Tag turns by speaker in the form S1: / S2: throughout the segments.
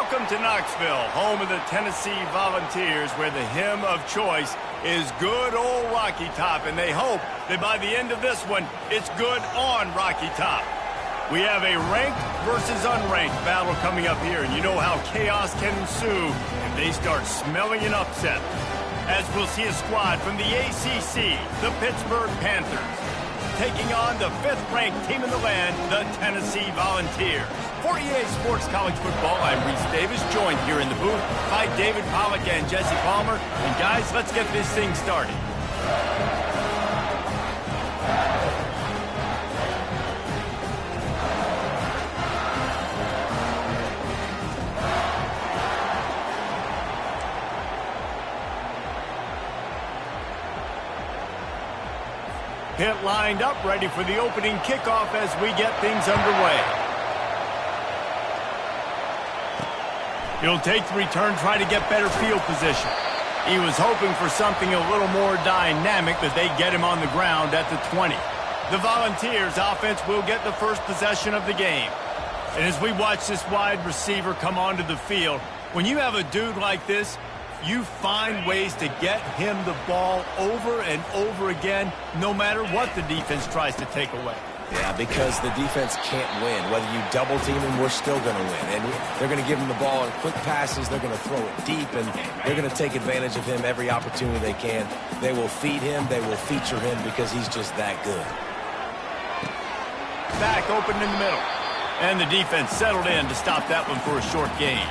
S1: Welcome to Knoxville, home of the Tennessee Volunteers, where the hymn of choice is good old Rocky Top, and they hope that by the end of this one, it's good on Rocky Top. We have a ranked versus unranked battle coming up here, and you know how chaos can ensue if they start smelling an upset. As we'll see a squad from the ACC, the Pittsburgh Panthers, taking on the 5th-ranked team in the land, the Tennessee Volunteers. For EA Sports College Football, I'm Reese Davis, joined here in the booth by David Pollack and Jesse Palmer. And guys, let's get this thing started. Pitt lined up, ready for the opening kickoff as we get things underway. He'll take the return, try to get better field position. He was hoping for something a little more dynamic, but they get him on the ground at the 20. The Volunteers offense will get the first possession of the game. And as we watch this wide receiver come onto the field, when you have a dude like this, you find ways to get him the ball over and over again, no matter what the defense tries to take away.
S2: Yeah, because the defense can't win. Whether you double team him, we're still going to win. And they're going to give him the ball in quick passes. They're going to throw it deep, and they're going to take advantage of him every opportunity they can. They will feed him. They will feature him because he's just that good.
S1: Back open in the middle. And the defense settled in to stop that one for a short gain.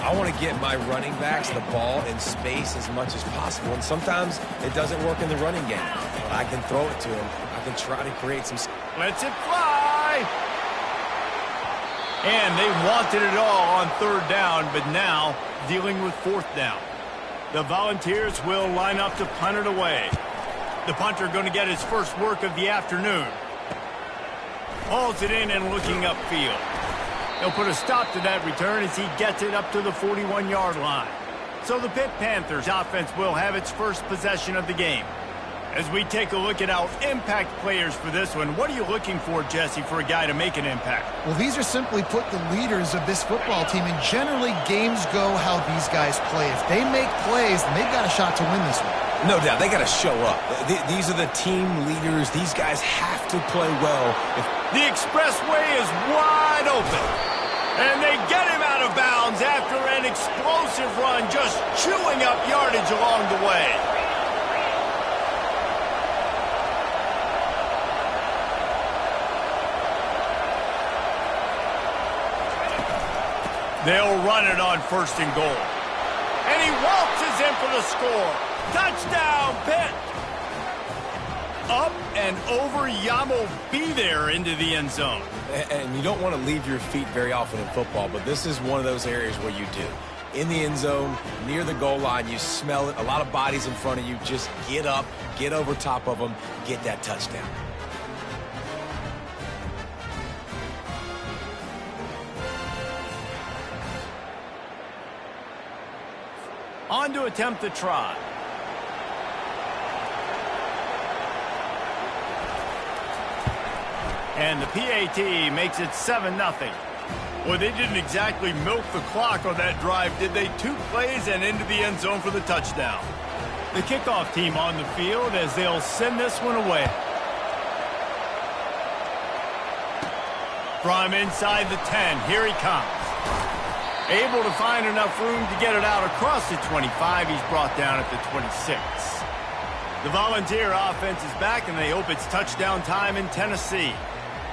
S2: I want to get my running backs the ball in space as much as possible. And sometimes it doesn't work in the running game. But I can throw it to him. I can try to create some...
S1: Lets it fly! And they wanted it all on 3rd down, but now dealing with 4th down. The Volunteers will line up to punt it away. The punter going to get his first work of the afternoon. Hauls it in and looking upfield. He'll put a stop to that return as he gets it up to the 41-yard line. So the Pitt Panthers offense will have its first possession of the game. As we take a look at our impact players for this one, what are you looking for, Jesse, for a guy to make an impact?
S3: Well, these are simply put the leaders of this football team, and generally games go how these guys play. If they make plays, then they've got a shot to win this one.
S2: No doubt, they got to show up. These are the team leaders. These guys have to play well.
S1: The expressway is wide open. And they get him out of bounds after an explosive run, just chewing up yardage along the way. They'll run it on 1st and goal. And he waltzes in for the score. Touchdown, Pitt! Up and over, Yamo be there into the end zone.
S2: And you don't want to leave your feet very often in football, but this is one of those areas where you do. In the end zone, near the goal line, you smell it. A lot of bodies in front of you. Just get up, get over top of them, get that touchdown.
S1: On to attempt the try. And the PAT makes it 7-0. Well, they didn't exactly milk the clock on that drive, did they? 2 plays and into the end zone for the touchdown. The kickoff team on the field as they'll send this one away. From inside the 10, here he comes. Able to find enough room to get it out across the 25. He's brought down at the 26. The Volunteer offense is back, and they hope it's touchdown time in Tennessee.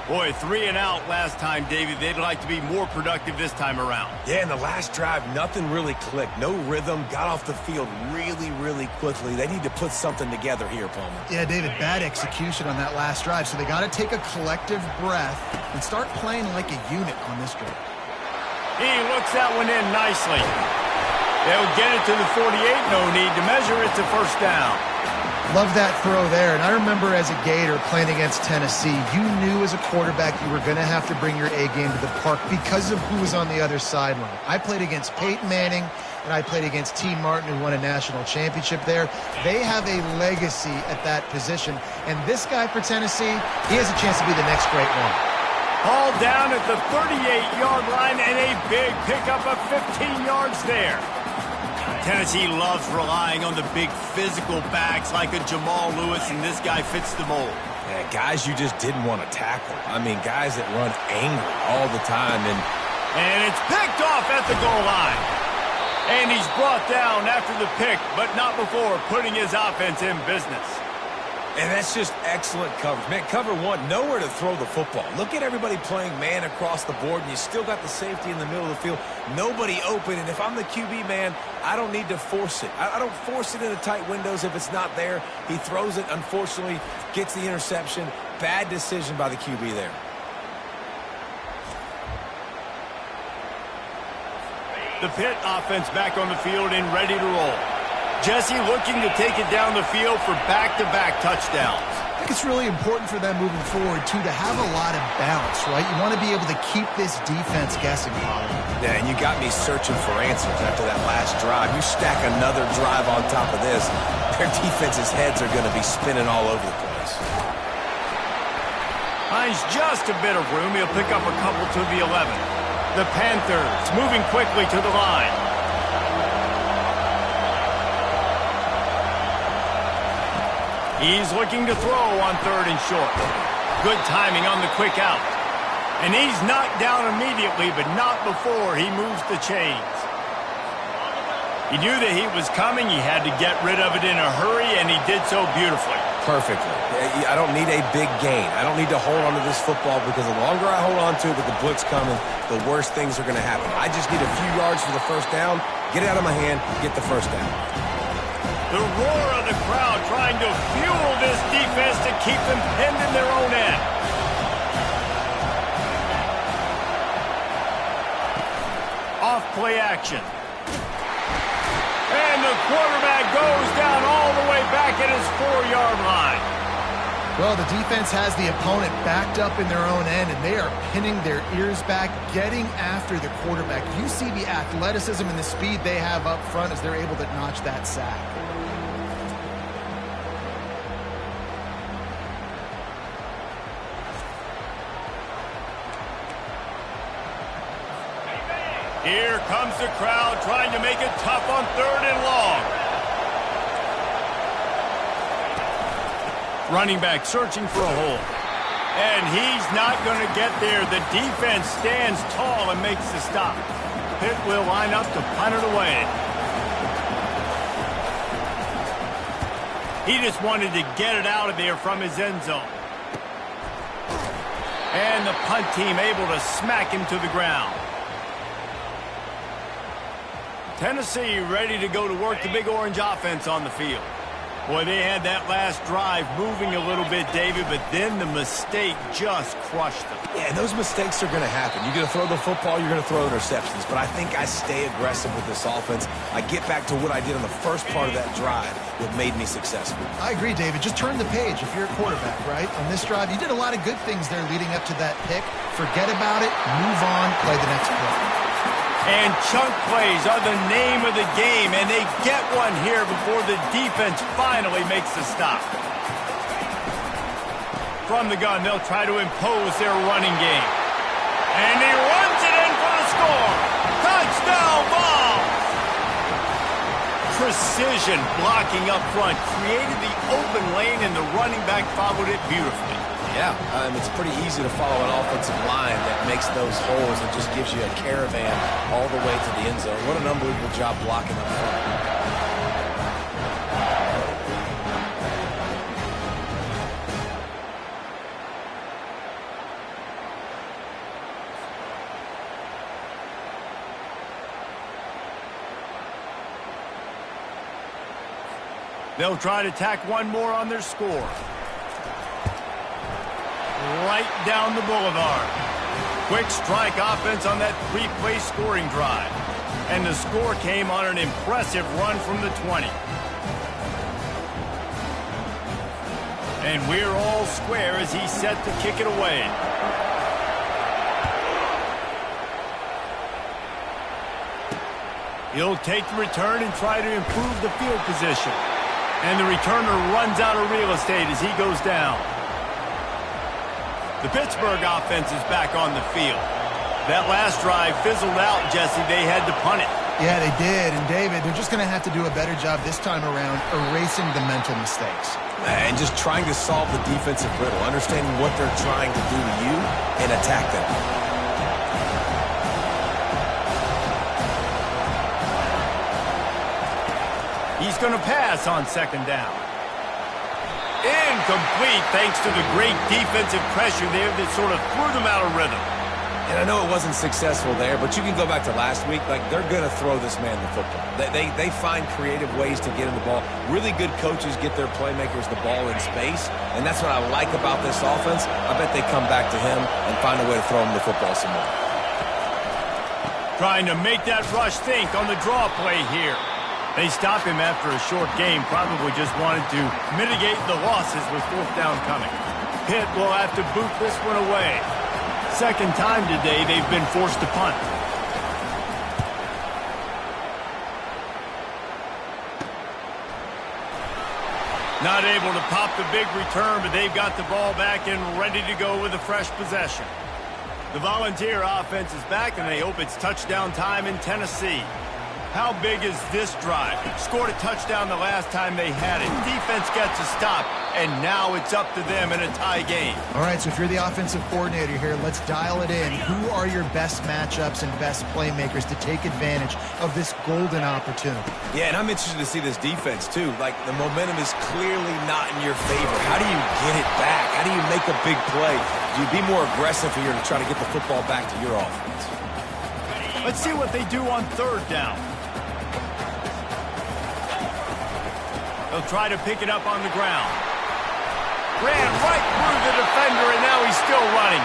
S1: Boy, 3 and out last time, David. They'd like to be more productive this time around.
S2: Yeah, in the last drive, nothing really clicked. No rhythm, got off the field really, really quickly. They need to put something together here, Palmer.
S3: Yeah, David, bad execution on that last drive, so they got to take a collective breath and start playing like a unit on this drive.
S1: He looks that one in nicely. They'll get it to the 48. No need to measure it to 1st down.
S3: Love that throw there. And I remember as a Gator playing against Tennessee, you knew as a quarterback you were going to have to bring your A game to the park because of who was on the other sideline. I played against Peyton Manning, and I played against T. Martin, who won a national championship there. They have a legacy at that position. And this guy for Tennessee, he has a chance to be the next great one.
S1: Hauled down at the 38-yard line, and a big pickup of 15 yards there. Tennessee loves relying on the big physical backs like a Jamal Lewis, and this guy fits the mold.
S2: Yeah, guys you just didn't want to tackle. I mean, guys that run angry all the time.
S1: And it's picked off at the goal line. And he's brought down after the pick, but not before putting his offense in business.
S2: And that's just excellent coverage. Man, cover one, nowhere to throw the football. Look at everybody playing man across the board, and you still got the safety in the middle of the field. Nobody open, and if I'm the QB, man, I don't need to force it. I don't force it into tight windows if it's not there. He throws it, unfortunately, gets the interception. Bad decision by the QB there.
S1: The Pitt offense back on the field and ready to roll. Jesse looking to take it down the field for back-to-back touchdowns.
S3: I think it's really important for them moving forward, too, to have a lot of balance, right? You want to be able to keep this defense guessing, Holly.
S2: Yeah, and you got me searching for answers after that last drive. You stack another drive on top of this, their defense's heads are going to be spinning all over the place.
S1: Finds just a bit of room. He'll pick up a couple to the 11. The Panthers moving quickly to the line. He's looking to throw on 3rd and short. Good timing on the quick out. And he's knocked down immediately, but not before he moves the chains. He knew that he was coming. He had to get rid of it in a hurry, and he did so beautifully.
S2: Perfectly. I don't need a big gain. I don't need to hold on to this football because the longer I hold on to it with the blitz coming, the worse things are going to happen. I just need a few yards for the first down, get it out of my hand, get the first down.
S1: The roar of the crowd trying to fuel this defense to keep them pinned in their own end. Off play action. And the quarterback goes down all the way back at his 4-yard line.
S3: Well, the defense has the opponent backed up in their own end, and they are pinning their ears back, getting after the quarterback. You see the athleticism and the speed they have up front as they're able to notch that sack.
S1: Here comes the crowd trying to make it tough on 3rd and long. Running back searching for a hole. And he's not going to get there. The defense stands tall and makes the stop. Pitt will line up to punt it away. He just wanted to get it out of there from his end zone. And the punt team able to smack him to the ground. Tennessee ready to go to work the Big Orange offense on the field. Boy, they had that last drive moving a little bit, David, but then the mistake just crushed them.
S2: Yeah, and those mistakes are going to happen. You're going to throw the football, you're going to throw interceptions, but I think I stay aggressive with this offense. I get back to what I did on the first part of that drive that made me successful.
S3: I agree, David. Just turn the page if you're a quarterback, right? On this drive, you did a lot of good things there leading up to that pick. Forget about it, move on, play the next play.
S1: And chunk plays are the name of the game, and they get one here before the defense finally makes the stop. From the gun, they'll try to impose their running game. And he runs it in for the score. Touchdown ball! Precision blocking up front created the open lane, and the running back followed it beautifully.
S2: Yeah, it's pretty easy to follow an offensive line that makes those holes and just gives you a caravan all the way to the end zone. What an unbelievable job blocking up front.
S1: They'll try to tack one more on their score. Right down the boulevard. Quick strike offense on that 3-play scoring drive. And the score came on an impressive run from the 20. And we're all square as he's set to kick it away. He'll take the return and try to improve the field position. And the returner runs out of real estate as he goes down. The Pittsburgh offense is back on the field. That last drive fizzled out, Jesse. They had to punt it.
S3: Yeah, they did. And, David, they're just going to have to do a better job this time around erasing the mental mistakes.
S2: And just trying to solve the defensive riddle, understanding what they're trying to do to you and attack them.
S1: He's going to pass on second down. Incomplete thanks to the great defensive pressure there that sort of threw them out of rhythm.
S2: And I know it wasn't successful there, but you can go back to last week. Like, they're going to throw this man the football. They find creative ways to get him the ball. Really good coaches get their playmakers the ball in space, and that's what I like about this offense. I bet they come back to him and find a way to throw him the football some more.
S1: Trying to make that rush think on the draw play here. They stop him after a short game, probably just wanted to mitigate the losses with fourth down coming. Pitt will have to boot this one away. Second time today they've been forced to punt. Not able to pop the big return, but they've got the ball back and ready to go with a fresh possession. The Volunteer offense is back, and they hope it's touchdown time in Tennessee. How big is this drive? Scored a touchdown the last time they had it. Defense gets a stop, and now it's up to them in a tie game.
S3: All right, so if you're the offensive coordinator here, let's dial it in. Who are your best matchups and best playmakers to take advantage of this golden opportunity?
S2: Yeah, and I'm interested to see this defense, too. Like, the momentum is clearly not in your favor. How do you get it back? How do you make a big play? Do you be more aggressive here to try to get the football back to your offense?
S1: Let's see what they do on third down. They'll try to pick it up on the ground. Ran right through the defender, and now he's still running.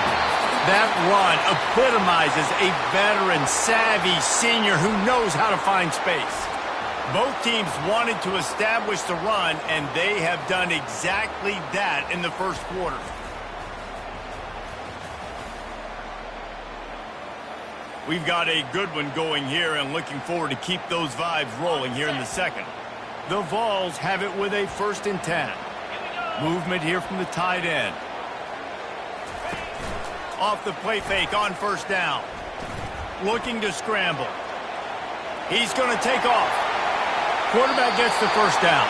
S1: That run epitomizes a veteran, savvy senior who knows how to find space. Both teams wanted to establish the run, and they have done exactly that in the first quarter. We've got a good one going here, and looking forward to keep those vibes rolling here in the second. The Vols have it with a 1st and 10. Movement here from the tight end. Off the play fake on first down. Looking to scramble. He's going to take off. Quarterback gets the first down.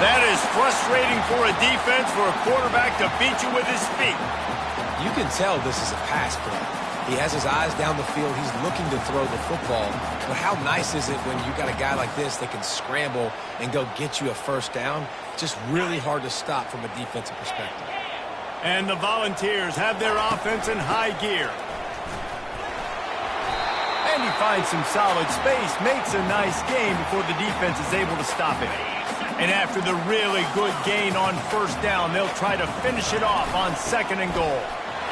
S1: That is frustrating for a defense, for a quarterback to beat you with his feet.
S2: You can tell this is a pass play. He has his eyes down the field. He's looking to throw the football. But how nice is it when you got a guy like this that can scramble and go get you a first down? Just really hard to stop from a defensive perspective.
S1: And the Volunteers have their offense in high gear. And he finds some solid space, makes a nice gain before the defense is able to stop him. And after the really good gain on first down, they'll try to finish it off on second and goal.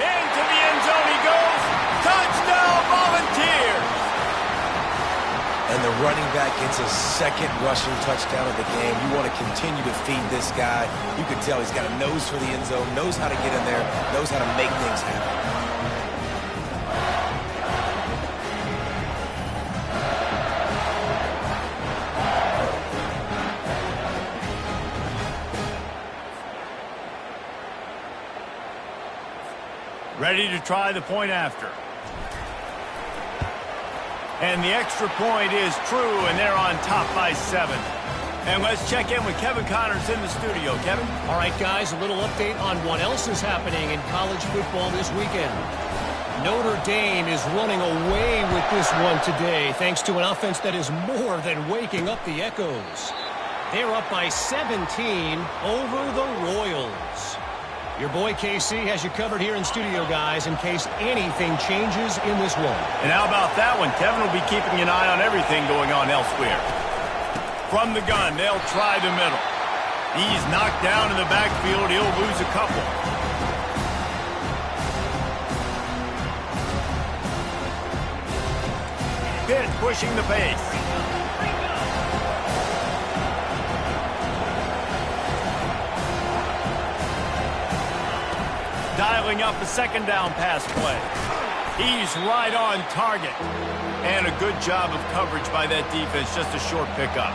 S1: Into the end zone he goes. Touchdown, Volunteers!
S2: And the running back gets his second rushing touchdown of the game. You want to continue to feed this guy. You can tell he's got a nose for the end zone, knows how to get in there, knows how to make things happen.
S1: Ready to try the point after. And the extra point is true, and they're on top by 7. And let's check in with Kevin Connors in the studio. Kevin?
S4: All right, guys, a little update on what else is happening in college football this weekend. Notre Dame is running away with this one today, thanks to an offense that is more than waking up the echoes. They're up by 17 over the Royals. Your boy KC has you covered here in studio, guys, in case anything changes in this one.
S1: And how about that one? Kevin will be keeping an eye on everything going on elsewhere. From the gun, they'll try the middle. He's knocked down in the backfield. He'll lose a couple. Pitt pushing the pace. Dialing up a second down pass play. He's right on target. And a good job of coverage by that defense. Just a short pickup.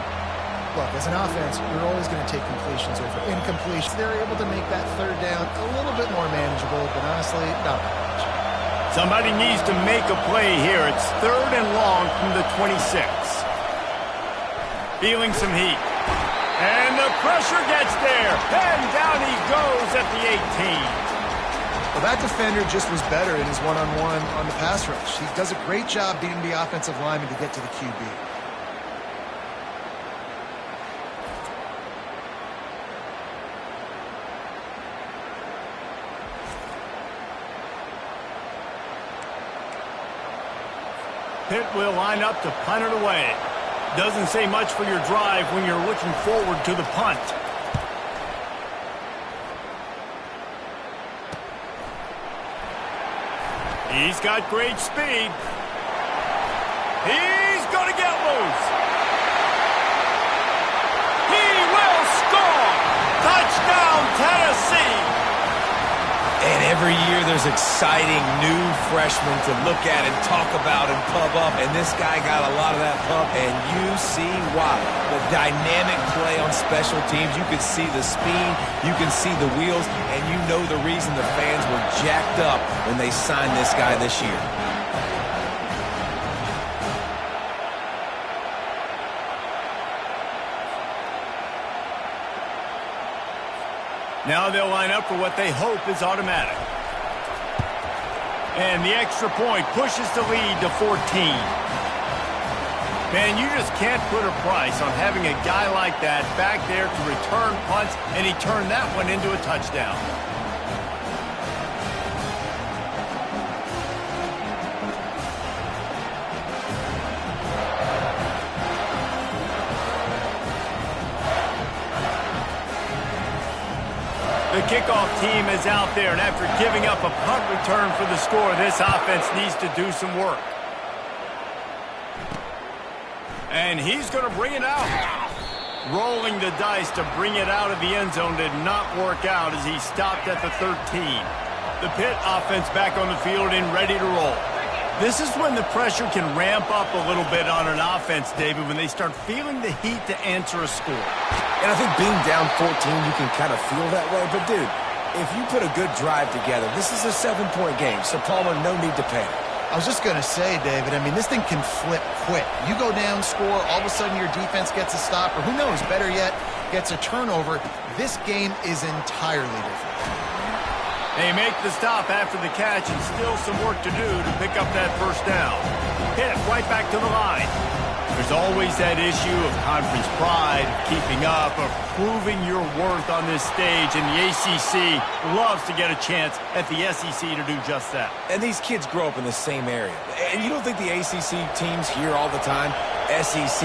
S3: Look, as an offense, you're always going to take completions over incompletions. They're able to make that third down a little bit more manageable, but honestly, not that much.
S1: Somebody needs to make a play here. It's 3rd and long from the 26. Feeling some heat. And the pressure gets there. And down he goes at the 18.
S3: Well, that defender just was better in his one-on-one on the pass rush. He does a great job beating the offensive lineman to get to the QB.
S1: Pitt will line up to punt it away. Doesn't say much for your drive when you're looking forward to the punt. He's got great speed. He's going to get loose. He will score. Touchdown, Tennessee.
S2: And every year there's exciting new freshmen to look at and talk about and pub up. And this guy got a lot of that pub, and you see why. The dynamic play on special teams. You can see the speed. You can see the wheels. And you know the reason the fans were jacked up when they signed this guy this year.
S1: Now they'll line up for what they hope is automatic. And the extra point pushes the lead to 14. Man, you just can't put a price on having a guy like that back there to return punts, and he turned that one into a touchdown. The kickoff team is out there, and after giving up a punt return for the score, this offense needs to do some work. And he's going to bring it out. Rolling the dice to bring it out of the end zone did not work out as he stopped at the 13. The Pitt offense back on the field and ready to roll. This is when the pressure can ramp up a little bit on an offense, David, when they start feeling the heat to answer a score.
S2: And I think being down 14, you can kind of feel that way. But, dude, if you put a good drive together, this is a 7-point game. So, Palmer, no need to panic.
S3: I was just going to say, David, I mean, this thing can flip quick. You go down, score, all of a sudden your defense gets a stop, or who knows, better yet, gets a turnover. This game is entirely different.
S1: They make the stop after the catch, and still some work to do to pick up that first down. Pitt right back to the line. There's always that issue of conference pride, keeping up, of proving your worth on this stage, and the ACC loves to get a chance at the SEC to do just that.
S2: And these kids grow up in the same area. And you don't think the ACC teams hear all the time, SEC,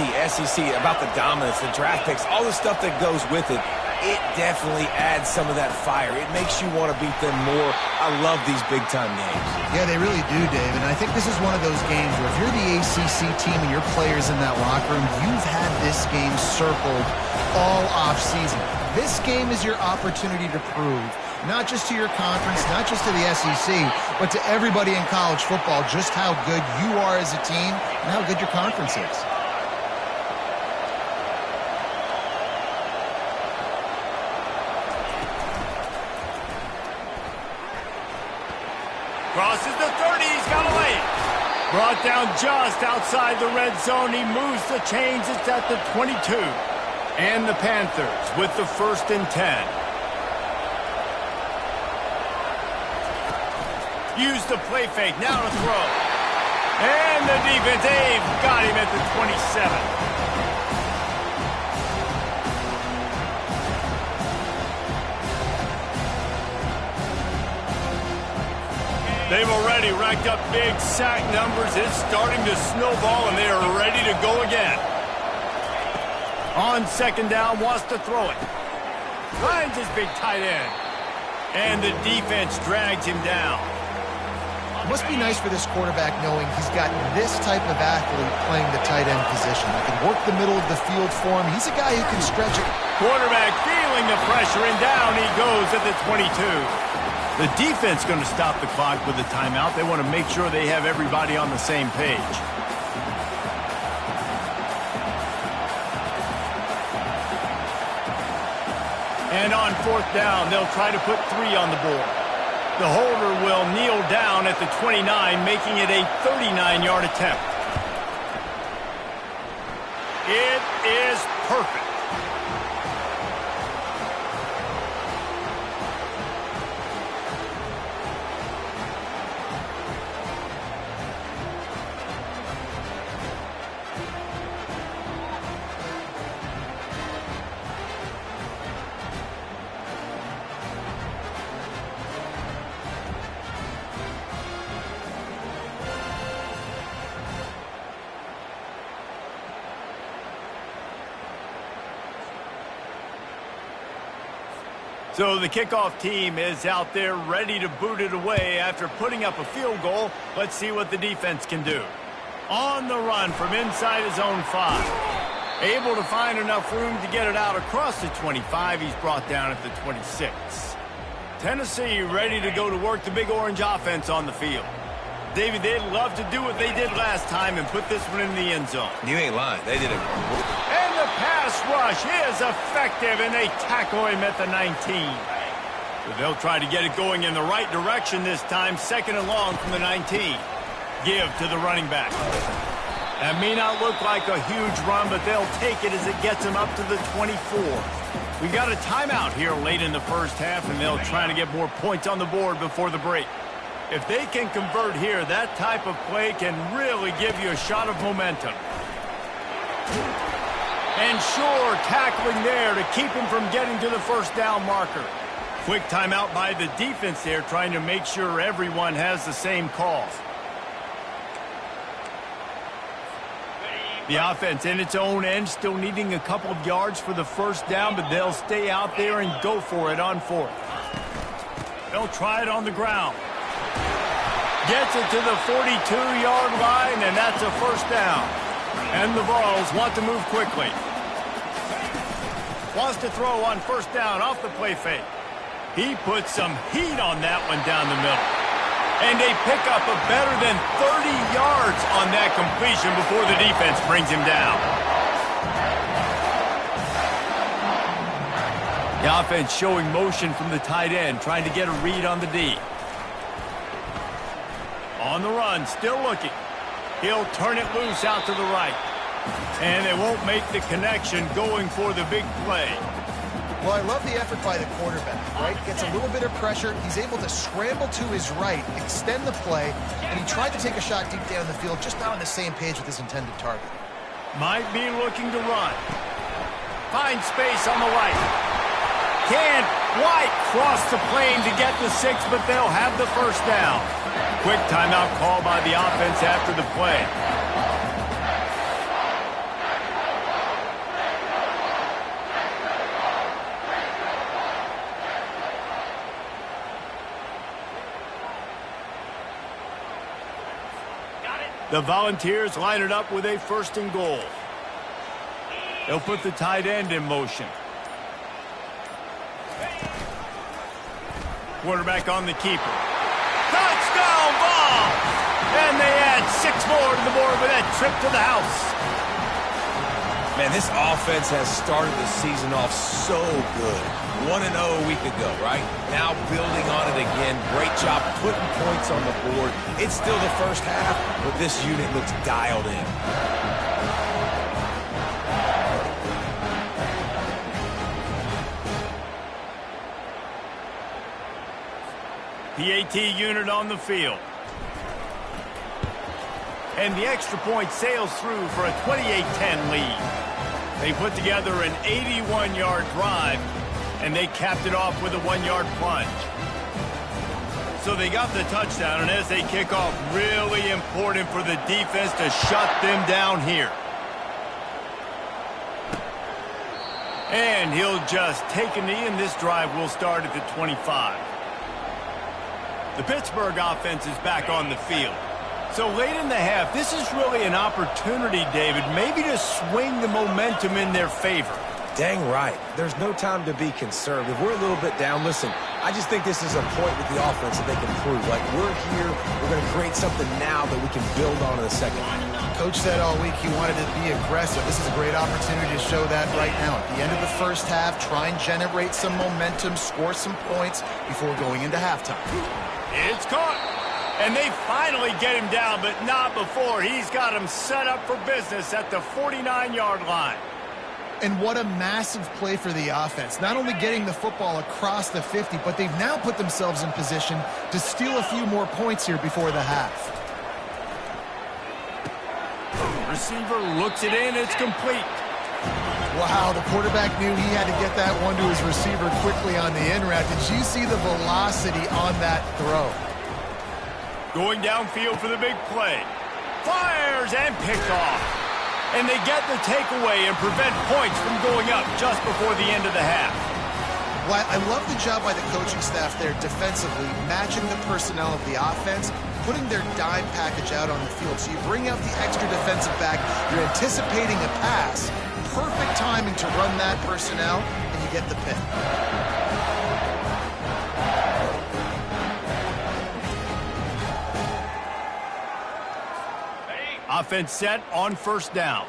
S2: about the dominance, the draft picks, all the stuff that goes with it. It definitely adds some of that fire. It makes you want to beat them more. I love these big-time games.
S3: Yeah, they really do, Dave. And I think this is one of those games where if you're the ACC team and your players in that locker room, you've had this game circled all off-season. This game is your opportunity to prove, not just to your conference, not just to the SEC, but to everybody in college football, just how good you are as a team and how good your conference is.
S1: Crosses the 30, he's got a lane. Brought down just outside the red zone. He moves the chains. It's at the 22. And the Panthers with the 1st and 10. Use the play fake, now to throw. And the defense, they've got him at the 27. They've already racked up big sack numbers. It's starting to snowball, and they are ready to go again. On 2nd down, wants to throw it. Finds his big tight end. And the defense drags him down.
S3: It must be nice for this quarterback knowing he's got this type of athlete playing the tight end position. He can work the middle of the field for him. He's a guy who can stretch it.
S1: Quarterback feeling the pressure, and down he goes at the 22. The defense going to stop the clock with a timeout. They want to make sure they have everybody on the same page. And on fourth down, they'll try to put 3 on the board. The holder will kneel down at the 29, making it a 39-yard attempt. It is perfect. So the kickoff team is out there ready to boot it away after putting up a field goal. Let's see what the defense can do. On the run from inside his own 5. Able to find enough room to get it out across the 25. He's brought down at the 26. Tennessee ready to go to work the Big Orange offense on the field. David, they'd love to do what they did last time and put this one in the end zone.
S2: You ain't lying. They did it.
S1: And the pass rush is effective, and they tackle him at the 19. So they'll try to get it going in the right direction this time, 2nd and long from the 19. Give to the running back. That may not look like a huge run, but they'll take it as it gets them up to the 24. We got a timeout here late in the first half, and they'll try to get more points on the board before the break. If they can convert here, that type of play can really give you a shot of momentum. And sure, tackling there to keep him from getting to the first down marker. Quick timeout by the defense there, trying to make sure everyone has the same calls. The offense in its own end, still needing a couple of yards for the first down, but they'll stay out there and go for it on 4th. They'll try it on the ground. Gets it to the 42-yard line, and that's a first down. And the Vols want to move quickly. Wants to throw on first down off the play fake. He puts some heat on that one down the middle. And they pick up a better than 30 yards on that completion before the defense brings him down. The offense showing motion from the tight end, trying to get a read on the D. On the run, still looking. He'll turn it loose out to the right. And they won't make the connection going for the big play.
S3: Well, I love the effort by the quarterback, right? Gets a little bit of pressure. He's able to scramble to his right, extend the play, and he tried to take a shot deep down the field, just not on the same page with his intended target.
S1: Might be looking to run. Finds space on the right. Can't quite cross the plane to get the 6, but they'll have the first down. Quick timeout call by the offense after the play. The Volunteers line it up with a 1st and goal. They'll put the tight end in motion. Quarterback on the keeper. Touchdown ball! And they add 6 more to the board with that trip to the house.
S2: Man, this offense has started the season off so good. 1-0 a week ago, right? Now building on it again. Great job putting points on the board. It's still the first half, but this unit looks dialed in.
S1: PAT unit on the field. And the extra point sails through for a 28-10 lead. They put together an 81-yard drive, and they capped it off with a 1-yard plunge. So they got the touchdown, and as they kick off, really important for the defense to shut them down here. And he'll just take a knee, and this drive will start at the 25. The Pittsburgh offense is back on the field. So late in the half, this is really an opportunity, David, maybe to swing the momentum in their favor.
S2: Dang right. There's no time to be conservative. We're a little bit down. Listen, I just think this is a point with the offense that they can prove. Like, we're here, we're going to create something now that we can build on in the second half.
S3: Coach said all week he wanted to be aggressive. This is a great opportunity to show that right now. At the end of the first half, try and generate some momentum, score some points before going into halftime.
S1: It's caught. And they finally get him down, but not before. He's got him set up for business at the 49-yard line.
S3: And what a massive play for the offense. Not only getting the football across the 50, but they've now put themselves in position to steal a few more points here before the half.
S1: Receiver looks it in. It's complete.
S3: Wow, the quarterback knew he had to get that one to his receiver quickly on the in route. Did you see the velocity on that throw?
S1: Going downfield for the big play. Fires and picked off. And they get the takeaway and prevent points from going up just before the end of the half.
S3: Well, I love the job by the coaching staff there defensively, matching the personnel of the offense, putting their dime package out on the field. So you bring out the extra defensive back, you're anticipating a pass, perfect timing to run that personnel, and you get the pick.
S1: Offense set on first down.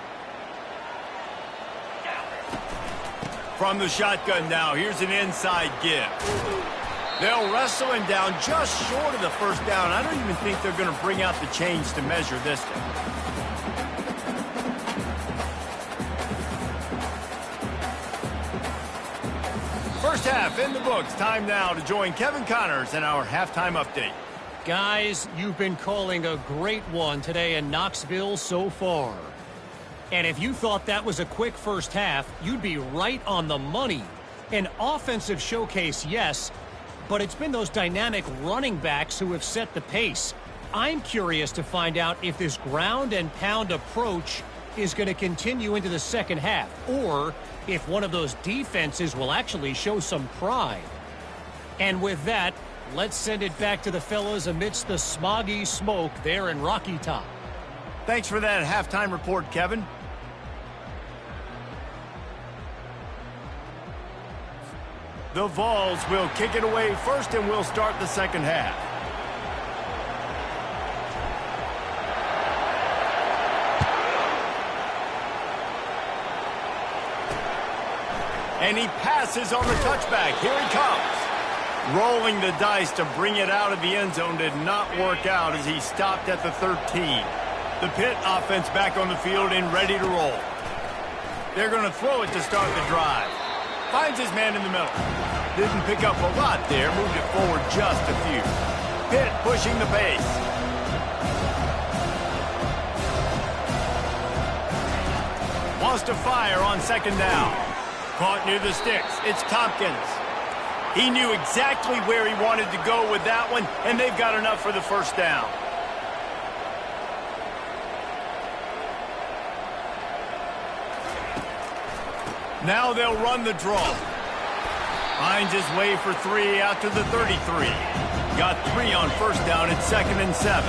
S1: From the shotgun now, here's an inside give. They'll wrestle him down just short of the first down. I don't even think they're going to bring out the chains to measure this one. First half in the books. Time now to join Kevin Connors in our halftime update.
S4: Guys, you've been calling a great one today in Knoxville so far. And if you thought that was a quick first half, you'd be right on the money. An offensive showcase, yes, but it's been those dynamic running backs who have set the pace. I'm curious to find out if this ground and pound approach is going to continue into the second half, or if one of those defenses will actually show some pride. And with that, let's send it back to the fellas amidst the smoggy smoke there in Rocky Top.
S1: Thanks for that halftime report, Kevin. The Vols will kick it away first, and we'll start the second half. And he passes on the touchback. Here he comes. Rolling the dice to bring it out of the end zone did not work out as he stopped at the 13. The Pitt offense back on the field and ready to roll. They're going to throw it to start the drive. Finds his man in the middle. Didn't pick up a lot there. Moved it forward just a few. Pitt pushing the pace. Wants to fire on second down. Caught near the sticks. It's Tompkins. He knew exactly where he wanted to go with that one, and they've got enough for the first down. Now they'll run the draw. Finds his way for 3 out to the 33. Got 3 on first down at 2nd and 7.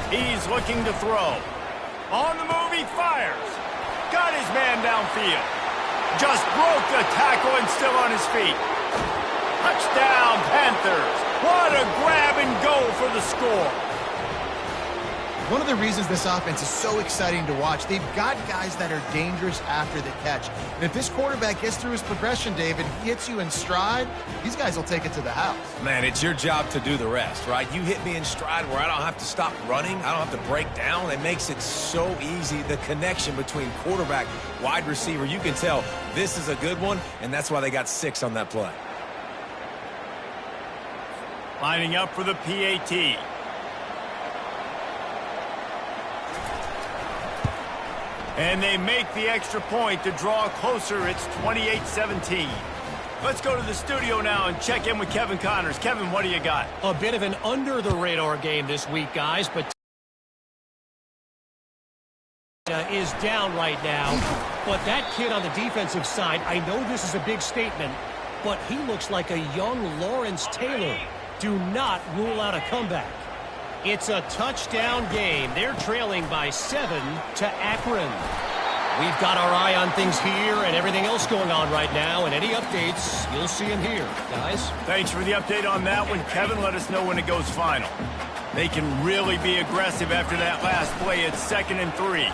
S1: He's looking to throw. On the move, he fires. Got his man downfield. Just broke the tackle and still on his feet. Touchdown, Panthers. What a grab and go for the score.
S3: One of the reasons this offense is so exciting to watch, they've got guys that are dangerous after the catch. And if this quarterback gets through his progression, David, he hits you in stride, these guys will take it to the house.
S2: Man, it's your job to do the rest, right? You hit me in stride where I don't have to stop running. I don't have to break down. It makes it so easy. The connection between quarterback, wide receiver, you can tell this is a good one, and that's why they got 6 on that play.
S1: Lining up for the PAT. And they make the extra point to draw closer. It's 28-17. Let's go to the studio now and check in with Kevin Connors. Kevin, what do you got?
S4: A bit of an under-the-radar game this week, guys, but is down right now. But that kid on the defensive side, I know this is a big statement, but he looks like a young Lawrence Taylor. Do not rule out a comeback. It's a touchdown game. They're trailing by 7 to Akron. We've got our eye on things here and everything else going on right now, and any updates, you'll see them here. Guys?
S1: Thanks for the update on that one, Kevin. Let us know when it goes final. They can really be aggressive after that last play. It's 2nd and 3.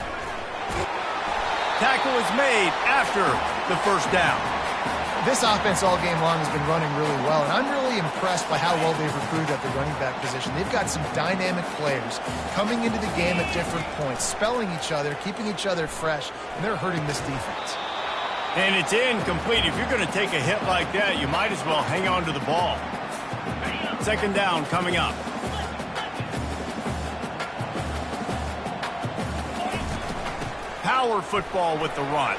S1: Tackle is made after the first down.
S3: This offense all game long has been running really well, and I'm really impressed by how well they've recruited at the running back position. They've got some dynamic players coming into the game at different points, spelling each other, keeping each other fresh, and they're hurting this defense.
S1: And it's incomplete. If you're going to take a hit like that, you might as well hang on to the ball. 2nd down coming up. Power football with the run.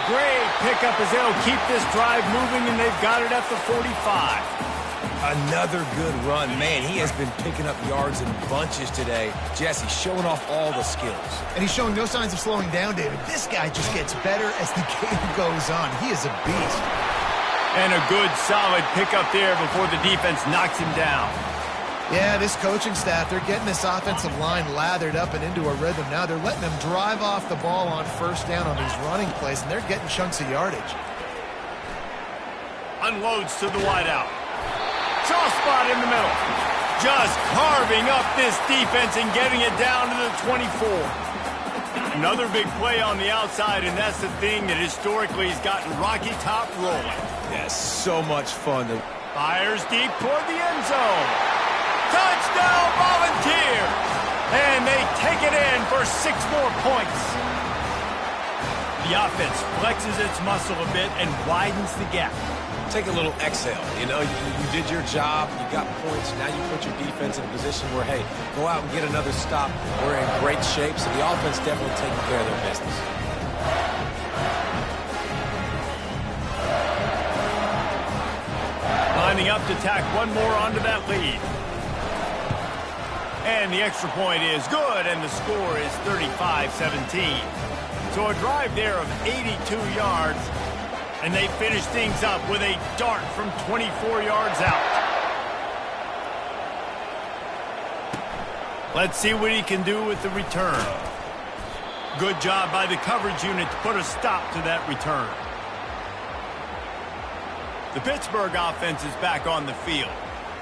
S1: Great pickup as they'll keep this drive moving, and they've got it at the 45.
S2: Another good run. Man, he has been picking up yards in bunches today. Jesse showing off all the skills.
S3: And he's showing no signs of slowing down, David. This guy just gets better as the game goes on. He is a beast.
S1: And a good, solid pickup there before the defense knocks him down.
S3: Yeah, this coaching staff, they're getting this offensive line lathered up and into a rhythm now. They're letting them drive off the ball on 1st down on these running plays, and they're getting chunks of yardage.
S1: Unloads to the wideout. Soft spot in the middle. Just carving up this defense and getting it down to the 24. Another big play on the outside, and that's the thing that historically has gotten Rocky Top rolling.
S2: Yeah, so much fun.
S1: Fires deep toward the end zone. Touchdown, Volunteer! And they take it in for 6 more points. The offense flexes its muscle a bit and widens the gap.
S2: Take a little exhale. You know, you did your job. You got points. Now you put your defense in a position where, hey, go out and get another stop. We're in great shape, so the offense definitely taking care of their business.
S1: Lining up to tack one more onto that lead. And the extra point is good, and the score is 35-17. So a drive there of 82 yards, and they finish things up with a dart from 24 yards out. Let's see what he can do with the return. Good job by the coverage unit to put a stop to that return. The Pittsburgh offense is back on the field.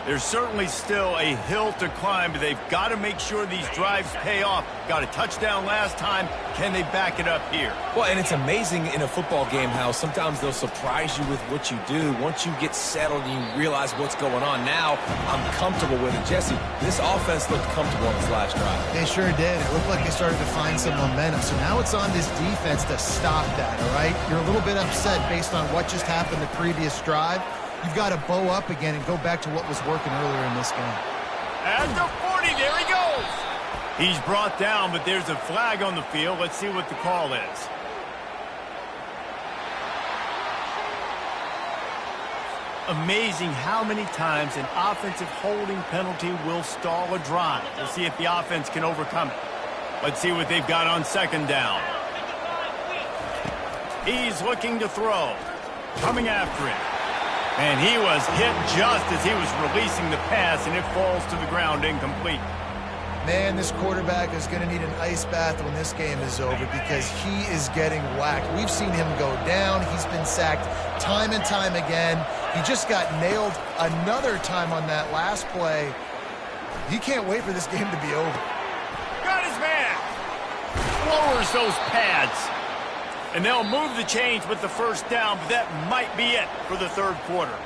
S1: There's certainly still a hill to climb, but they've got to make sure these drives pay off. Got a touchdown last time. Can they back it up here?
S2: Well, and it's amazing in a football game how sometimes they'll surprise you with what you do. Once you get settled and you realize what's going on, now I'm comfortable with it. Jesse, this offense looked comfortable on this last drive.
S3: They sure did. It looked like they started to find some momentum. So now it's on this defense to stop that, all right? You're a little bit upset based on what just happened the previous drive. You've got to bow up again and go back to what was working earlier in this game.
S1: At the 40, there he goes. He's brought down, but there's a flag on the field. Let's see what the call is. Amazing how many times an offensive holding penalty will stall a drive. We'll see if the offense can overcome it. Let's see what they've got on 2nd down. He's looking to throw. Coming after him. And he was hit just as he was releasing the pass, and it falls to the ground incomplete.
S3: Man, this quarterback is going to need an ice bath when this game is over because he is getting whacked. We've seen him go down. He's been sacked time and time again. He just got nailed another time on that last play. He can't wait for this game to be over.
S1: Got his man. Lowers those pads. And they'll move the chains with the 1st down, but that might be it for the 3rd quarter.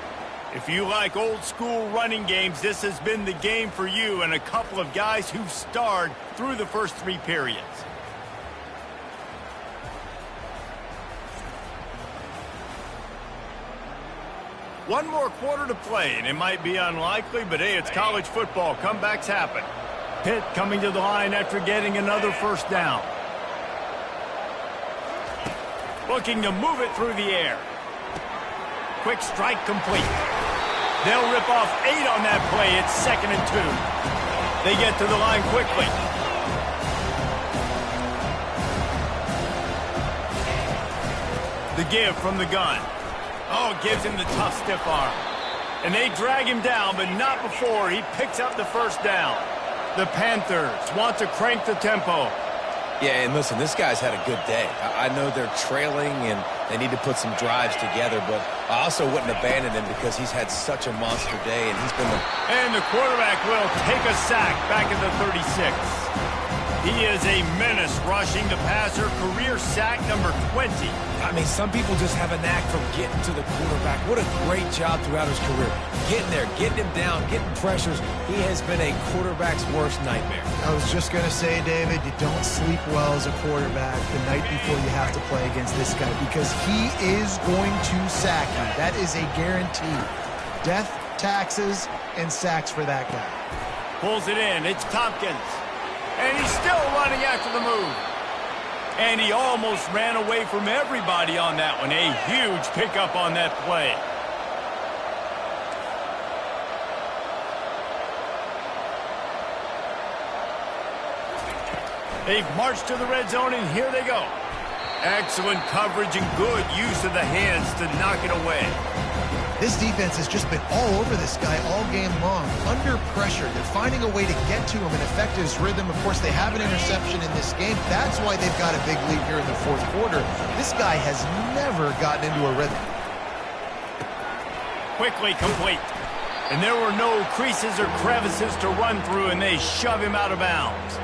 S1: If you like old-school running games, this has been the game for you and a couple of guys who starred through the first 3 periods. One more quarter to play, and it might be unlikely, but hey, it's college football. Comebacks happen. Pitt coming to the line after getting another 1st down. Looking to move it through the air. Quick strike complete. They'll rip off 8 on that play. It's 2nd and 2. They get to the line quickly. The give from the gun. Oh, gives him the tough stiff arm. And they drag him down, but not before he picks up the 1st down. The Panthers want to crank the tempo.
S2: Yeah, and listen, this guy's had a good day. I know they're trailing and they need to put some drives together, but I also wouldn't abandon him because he's had such a monster day, and he's been the...
S1: And the quarterback will take a sack back at the 36. He is a menace rushing the passer, career sack number 20.
S2: I mean, some people just have a knack for getting to the quarterback. What a great job throughout his career. Getting there, getting him down, getting pressures. He has been a quarterback's worst nightmare.
S3: I was just going to say, David, you don't sleep well as a quarterback the night before you have to play against this guy because he is going to sack you. That is a guarantee. Death, taxes, and sacks for that guy.
S1: Pulls it in. It's Tompkins. And he's still running after the move. And he almost ran away from everybody on that one. A huge pickup on that play. They've marched to the red zone, and here they go. Excellent coverage and good use of the hands to knock it away.
S3: This defense has just been all over this guy all game long. Under pressure, they're finding a way to get to him and affect his rhythm. Of course, they have an interception in this game. That's why they've got a big lead here in the fourth quarter. This guy has never gotten into a rhythm.
S1: Quickly complete. And there were no creases or crevices to run through, and they shove him out of bounds.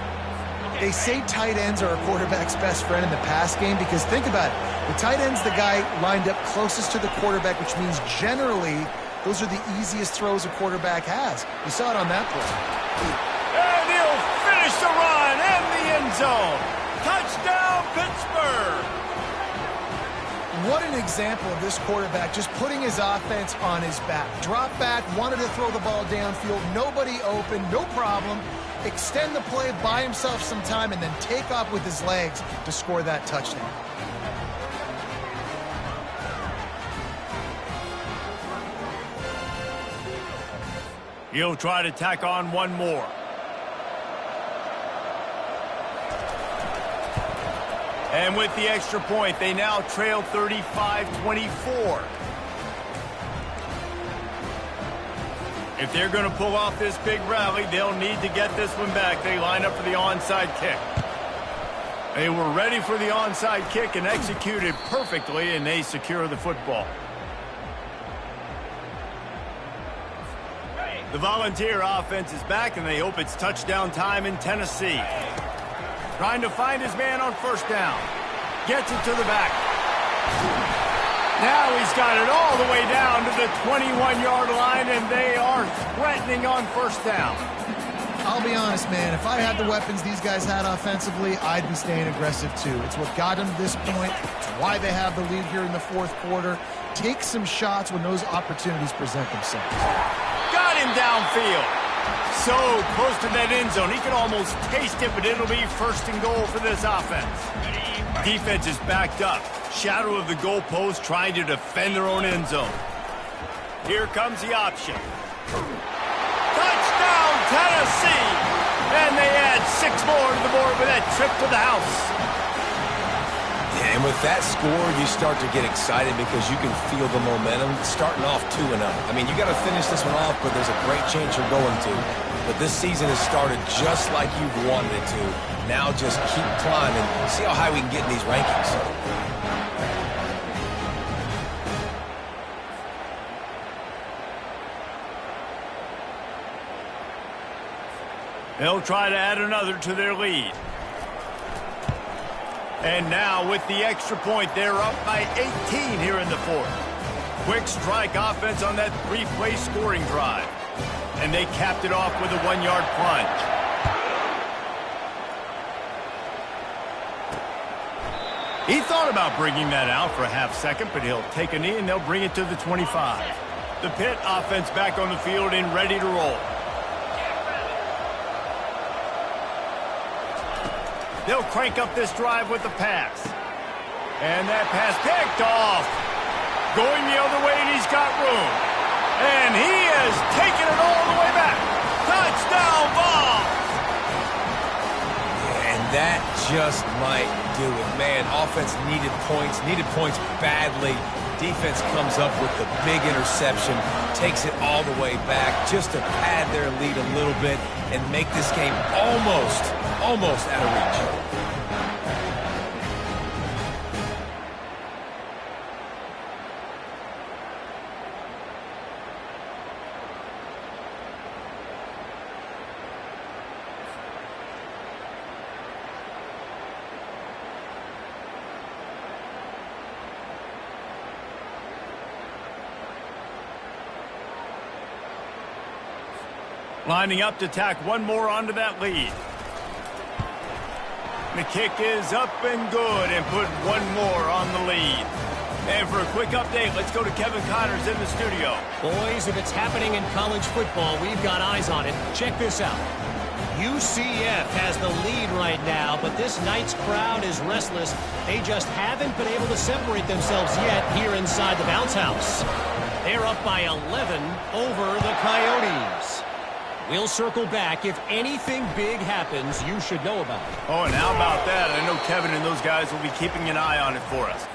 S3: They say tight ends are a quarterback's best friend in the pass game because think about it. The tight end's the guy lined up closest to the quarterback, which means generally those are the easiest throws a quarterback has. You saw it on that play.
S1: And he'll finish the run in the end zone. Touchdown, Pittsburgh.
S3: What an example of this quarterback just putting his offense on his back. Drop back, wanted to throw the ball downfield, nobody open, no problem. Extend the play, buy himself some time, and then take off with his legs to score that touchdown.
S1: He'll try to tack on one more. And with the extra point, they now trail 35-24. If they're going to pull off this big rally, they'll need to get this one back. They line up for the onside kick. They were ready for the onside kick and executed perfectly, and they secure the football. The Volunteer offense is back, and they hope it's touchdown time in Tennessee. Trying to find his man on first down. Gets it to the back. Now he's got it all the way down to the 21-yard line, and they are threatening on first down.
S3: I'll be honest, man. If I had the weapons these guys had offensively, I'd be staying aggressive too. It's what got them to this point. It's why they have the lead here in the fourth quarter. Take some shots when those opportunities present themselves.
S1: Got him downfield. So close to that end zone. He can almost taste it, but it'll be first and goal for this offense. Defense is backed up. Shadow of the goalpost trying to defend their own end zone. Here comes the option. Touchdown, Tennessee! And they add 6 more to the board with that trip to the house.
S2: Yeah, and with that score, you start to get excited because you can feel the momentum starting off 2-0. I mean, you got to finish this one off, but there's a great chance you're going to. But this season has started just like you've wanted it to. Now just keep climbing. See how high we can get in these rankings.
S1: They'll try to add another to their lead. And now with the extra point, they're up by 18 here in the fourth. Quick strike offense on that 3-play scoring drive. And they capped it off with a 1-yard plunge. He thought about bringing that out for a half second, but he'll take a knee and they'll bring it to the 25. The Pitt offense back on the field and ready to roll. They'll crank up this drive with the pass. And that pass picked off. Going the other way, and he's got room. And he is taking it all the way back. Touchdown ball!
S2: And that just might do it. Man, offense needed points badly. Defense comes up with the big interception, takes it all the way back just to pad their lead a little bit and make this game almost out of reach.
S1: Lining up to tack one more onto that lead. The kick is up and good and put one more on the lead. And for a quick update, let's go to Kevin Connors in the studio.
S4: Boys, if it's happening in college football, we've got eyes on it. Check this out. UCF has the lead right now, but this night's crowd is restless. They just haven't been able to separate themselves yet here inside the bounce house. They're up by 11 over the Coyotes. We'll circle back. If anything big happens, you should know about it.
S1: Oh, and how about that? I know Kevin and those guys will be keeping an eye on it for us.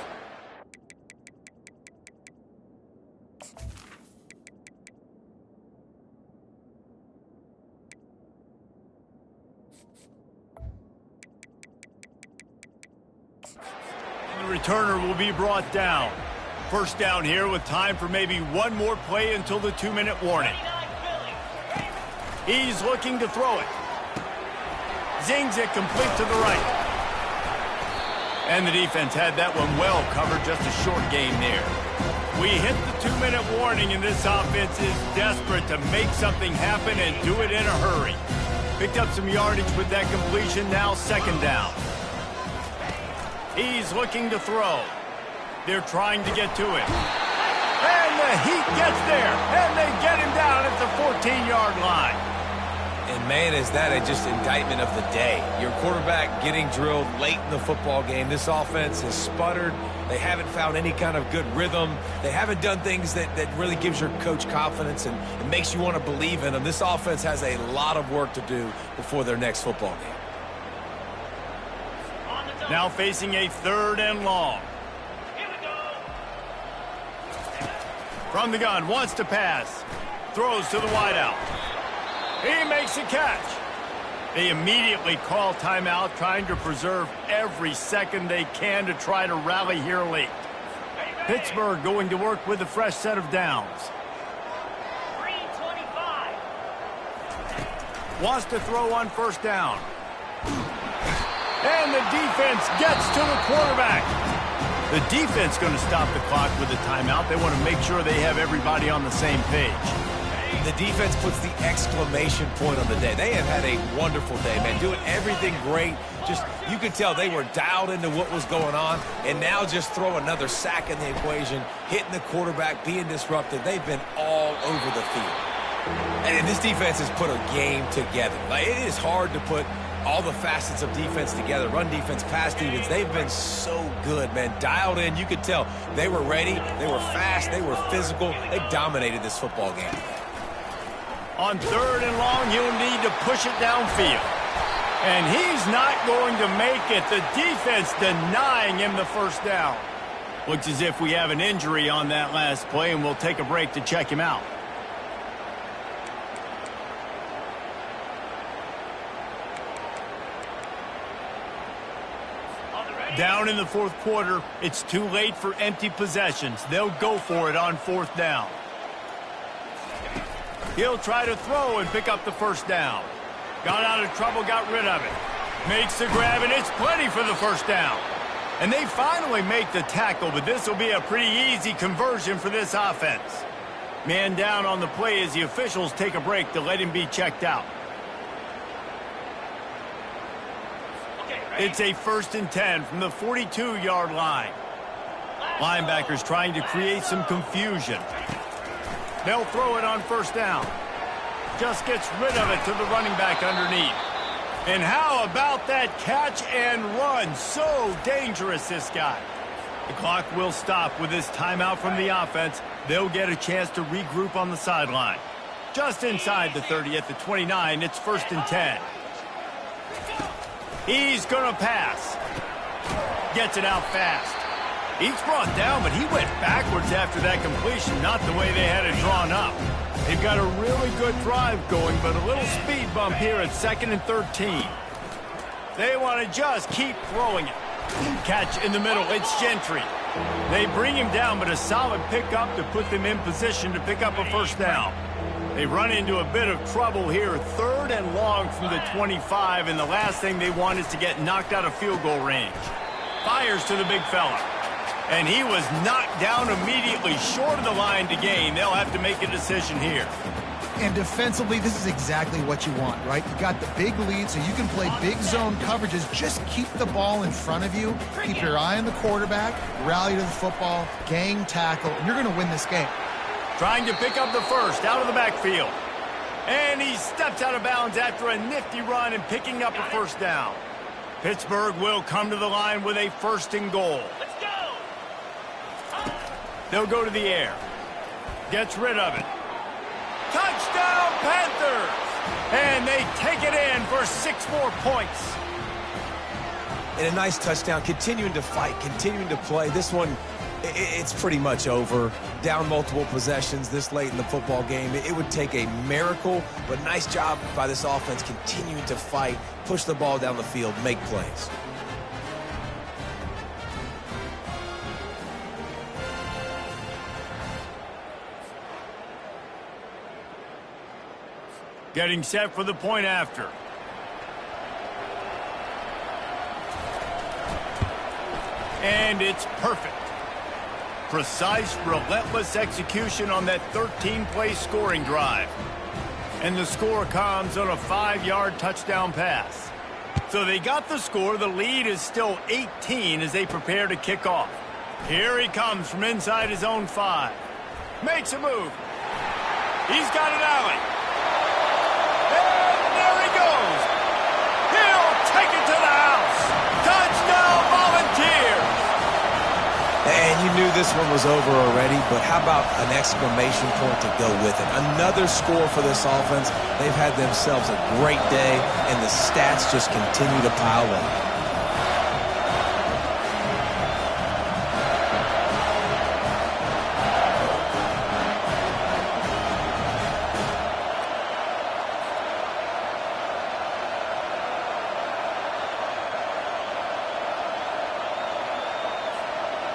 S1: The returner will be brought down. First down here with time for maybe one more play until the 2-minute warning. He's looking to throw it. Zings it complete to the right. And the defense had that one well covered, just a short gain there. We hit the 2-minute warning, and this offense is desperate to make something happen and do it in a hurry. Picked up some yardage with that completion, now second down. He's looking to throw. They're trying to get to it. And the heat gets there, and they get him down at the 14-yard line.
S2: And, man, is that just indictment of the day. Your quarterback getting drilled late in the football game. This offense has sputtered. They haven't found any kind of good rhythm. They haven't done things that really gives your coach confidence and makes you want to believe in them. This offense has a lot of work to do before their next football game.
S1: Now facing a 3rd and long. From the gun, wants to pass. Throws to the wideout. He makes a catch. They immediately call timeout, trying to preserve every second they can to try to rally here late. Pittsburgh going to work with a fresh set of downs.
S5: 3:25.
S1: Wants to throw on first down. And the defense gets to the quarterback. The defense going to stop the clock with a timeout. They want to make sure they have everybody on the same page.
S2: The defense puts the exclamation point on the day. They have had a wonderful day, man. Doing everything great. Just, you could tell they were dialed into what was going on. And now just throw another sack in the equation, hitting the quarterback, being disrupted. They've been all over the field. And this defense has put a game together. Like, it is hard to put all the facets of defense together. Run defense, pass defense. They've been so good, man. Dialed in. You could tell they were ready. They were fast. They were physical. They dominated this football game.
S1: On 3rd and long, he'll need to push it downfield. And he's not going to make it. The defense denying him the first down. Looks as if we have an injury on that last play, and we'll take a break to check him out. Down in the 4th quarter, it's too late for empty possessions. They'll go for it on 4th down. He'll try to throw and pick up the first down. Got out of trouble, got rid of it. Makes the grab, and it's plenty for the first down. And they finally make the tackle, but this will be a pretty easy conversion for this offense. Man down on the play as the officials take a break to let him be checked out. It's a 1st and 10 from the 42-yard line. Linebackers trying to create some confusion. They'll throw it on first down. Just gets rid of it to the running back underneath. And how about that catch and run? So dangerous, this guy. The clock will stop with this timeout from the offense. They'll get a chance to regroup on the sideline. Just inside the 30 at the 29, it's 1st and 10. He's going to pass. Gets it out fast. He's brought down, but he went backwards after that completion, not the way they had it drawn up. They've got a really good drive going, but a little speed bump here at 2nd and 13. They want to just keep throwing it. Catch in the middle, it's Gentry. They bring him down, but a solid pickup to put them in position to pick up a first down. They run into a bit of trouble here, 3rd and long from the 25, and the last thing they want is to get knocked out of field goal range. Fires to the big fella. And he was knocked down immediately short of the line to gain. They'll have to make a decision here.
S3: And defensively, this is exactly what you want, right? You got the big lead, so you can play big zone coverages. Just keep the ball in front of you. Keep your eye on the quarterback, rally to the football, gang tackle, and you're going to win this game.
S1: Trying to pick up the first out of the backfield. And he steps out of bounds after a nifty run and picking up a first down. Pittsburgh will come to the line with a 1st and goal.
S5: Let's go!
S1: They'll go to the air. Gets rid of it. Touchdown, Panthers! And they take it in for 6 more points.
S2: And a nice touchdown, continuing to fight, continuing to play. This one, it's pretty much over. Down multiple possessions this late in the football game. It would take a miracle, but nice job by this offense continuing to fight, push the ball down the field, make plays.
S1: Getting set for the point after. And it's perfect. Precise, relentless execution on that 13-play scoring drive. And the score comes on a 5-yard touchdown pass. So they got the score. The lead is still 18 as they prepare to kick off. Here he comes from inside his own 5. Makes a move. He's got an alley. And there he goes. He'll take it to the house. Touchdown, Volunteers.
S2: And you knew this one was over already, but how about an exclamation point to go with it? Another score for this offense. They've had themselves a great day, and the stats just continue to pile up.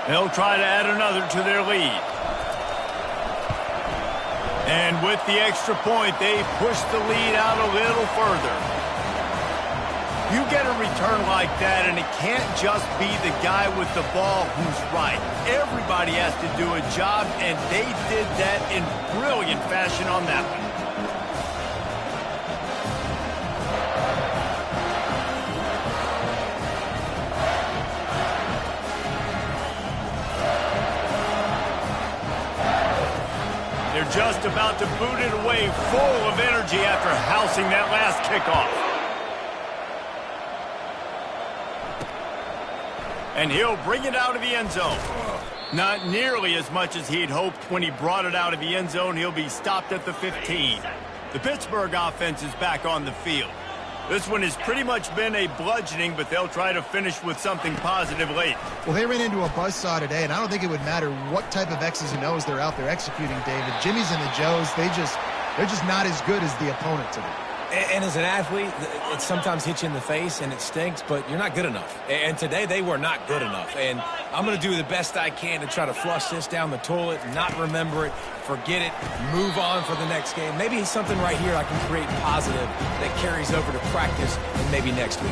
S1: They'll try to add another to their lead. And with the extra point, they push the lead out a little further. You get a return like that, and it can't just be the guy with the ball who's right. Everybody has to do a job, and they did that in brilliant fashion on that one. Just about to boot it away, full of energy after housing that last kickoff. And he'll bring it out of the end zone. Not nearly as much as he'd hoped when he brought it out of the end zone. He'll be stopped at the 15. The Pittsburgh offense is back on the field. This one has pretty much been a bludgeoning, but they'll try to finish with something positive late.
S3: Well, they ran into a buzzsaw today, and I don't think it would matter what type of X's and O's they're out there executing, David. Jimmy's and the Joes, they're just not as good as the opponent today.
S2: And as an athlete, it sometimes hits you in the face and it stinks, but you're not good enough. And today they were not good enough. And I'm going to do the best I can to try to flush this down the toilet, not remember it, forget it, move on for the next game. Maybe something right here I can create positive that carries over to practice and maybe next week.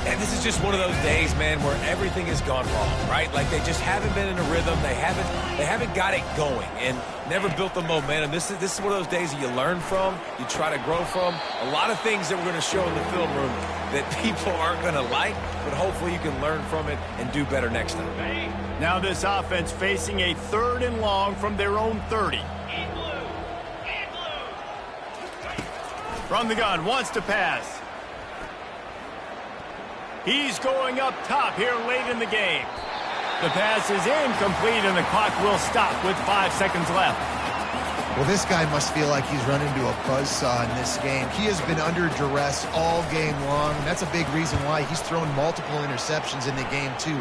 S2: And this is just one of those days, man, where everything has gone wrong, right? Like they just haven't been in a rhythm. They haven't got it going and never built the momentum. This is one of those days that you learn from, you try to grow from. A lot of things that we're going to show in the film room that people aren't going to like, but hopefully you can learn from it and do better next time.
S1: Now this offense facing a 3rd and long from their own 30. From the gun, wants to pass. He's going up top here late in the game. The pass is incomplete, and the clock will stop with 5 seconds left.
S3: Well, this guy must feel like he's run into a buzzsaw in this game. He has been under duress all game long, and that's a big reason why he's thrown multiple interceptions in the game, too.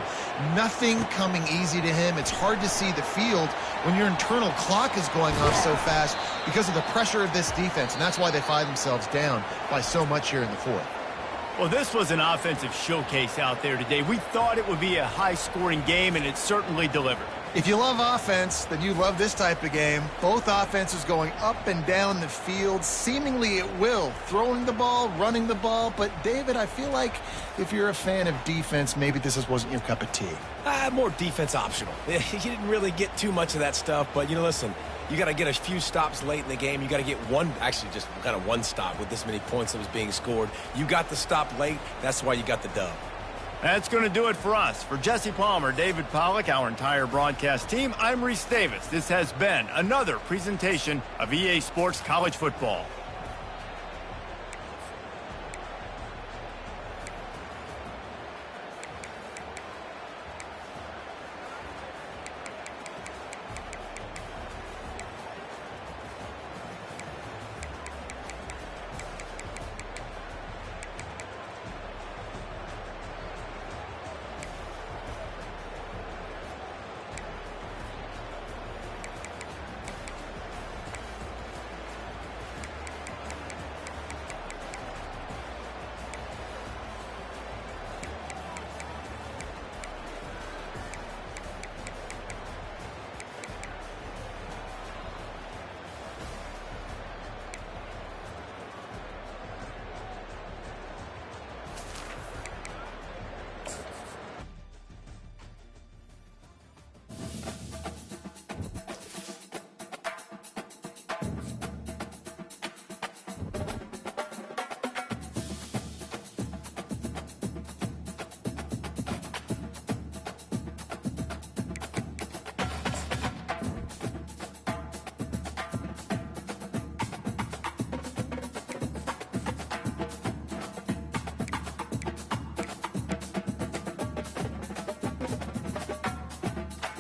S3: Nothing coming easy to him. It's hard to see the field when your internal clock is going off so fast because of the pressure of this defense, and that's why they find themselves down by so much here in the 4th.
S1: Well, this was an offensive showcase out there today. We thought it would be a high-scoring game, and it certainly delivered.
S3: If you love offense, then you love this type of game. Both offenses going up and down the field, seemingly at will. Throwing the ball, running the ball. But, David, I feel like if you're a fan of defense, maybe this wasn't your cup of tea.
S2: More defense optional. You didn't really get too much of that stuff, but, listen, You got to get a few stops late in the game. You got to get one, actually just kind of one stop with this many points that was being scored. You got the stop late. That's why you got the dub.
S1: That's going to do it for us. For Jesse Palmer, David Pollack, our entire broadcast team, I'm Reese Davis. This has been another presentation of EA Sports College Football.